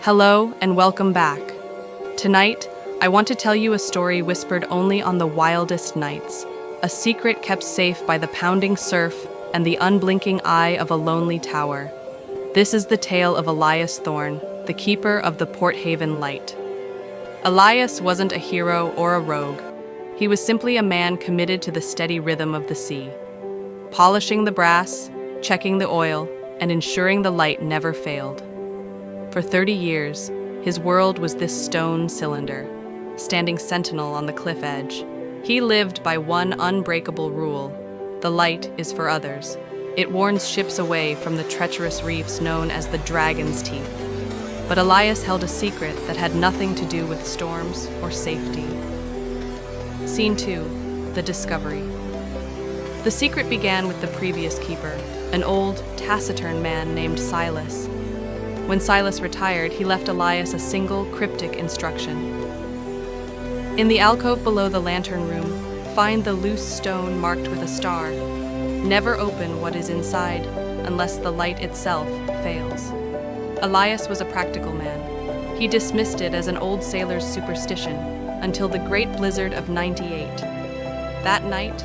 Hello and welcome back. Tonight, I want to tell you a story whispered only on the wildest nights, a secret kept safe by the pounding surf and the unblinking eye of a lonely tower. This is the tale of Elias Thorne, the keeper of the Porthaven Light. Elias wasn't a hero or a rogue. He was simply a man committed to the steady rhythm of the sea, polishing the brass, checking the oil, and ensuring the light never failed. For 30 years, his world was this stone cylinder, standing sentinel on the cliff edge. He lived by one unbreakable rule: the light is for others. It warns ships away from the treacherous reefs known as the Dragon's Teeth. But Elias held a secret that had nothing to do with storms or safety. Scene 2, The Discovery. The secret began with the previous keeper, an old, taciturn man named Silas. When Silas retired, he left Elias a single, cryptic instruction. In the alcove below the lantern room, find the loose stone marked with a star. Never open what is inside unless the light itself fails. Elias was a practical man. He dismissed it as an old sailor's superstition until the great blizzard of '98. That night,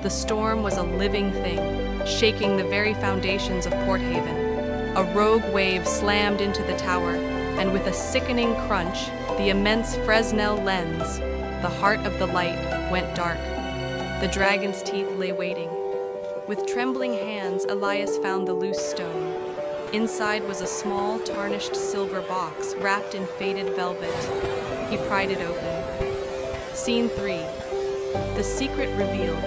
the storm was a living thing, shaking the very foundations of Porthaven. A rogue wave slammed into the tower, and with a sickening crunch, the immense Fresnel lens, the heart of the light, went dark. The dragon's teeth lay waiting. With trembling hands, Elias found the loose stone. Inside was a small, tarnished silver box wrapped in faded velvet. He pried it open. Scene 3. The secret revealed.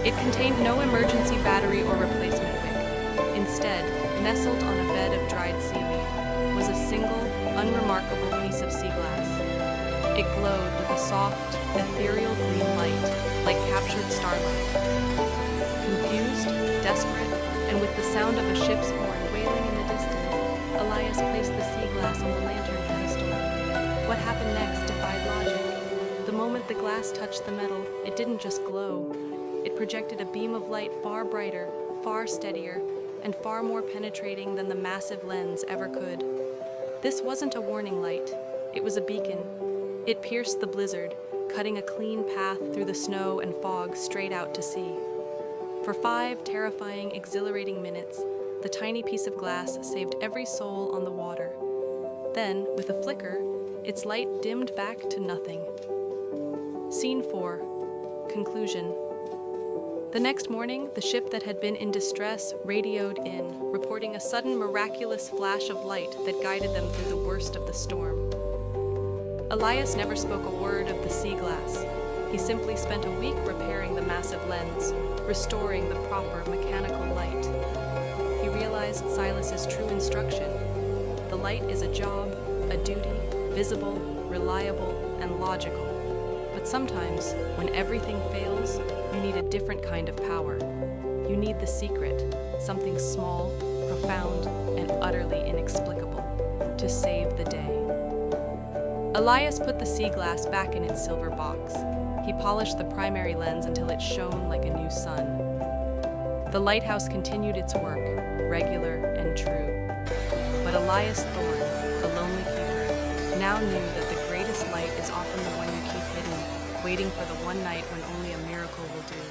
It contained no emergency battery or replacement wick. Instead, nestled on a bed of dried seaweed, was a single, unremarkable piece of sea glass. It glowed with a soft, ethereal green light, like captured starlight. Confused, desperate, and with the sound of a ship's horn wailing in the distance, Elias placed the sea glass on the lantern pedestal. What happened next defied logic. The moment the glass touched the metal, it didn't just glow. It projected a beam of light far brighter, far steadier, and far more penetrating than the massive lens ever could. This wasn't a warning light. It was a beacon. It pierced the blizzard, cutting a clean path through the snow and fog straight out to sea. For 5 terrifying, exhilarating minutes, the tiny piece of glass saved every soul on the water. Then, with a flicker, its light dimmed back to nothing. Scene 4. Conclusion. The next morning, the ship that had been in distress radioed in, reporting a sudden miraculous flash of light that guided them through the worst of the storm. Elias never spoke a word of the sea glass. He simply spent a week repairing the massive lens, restoring the proper mechanical light. He realized Silas's true instruction. The light is a job, a duty, visible, reliable, and logical. But sometimes, when everything fails, you need a different kind of power. You need the secret, something small, profound, and utterly inexplicable, to save the day. Elias put the sea glass back in its silver box. He polished the primary lens until it shone like a new sun. The lighthouse continued its work, regular and true. But Elias Thorne, the lonely keeper, now knew that the greatest light is often the one you keep hidden, waiting for the one night when only a miracle will do.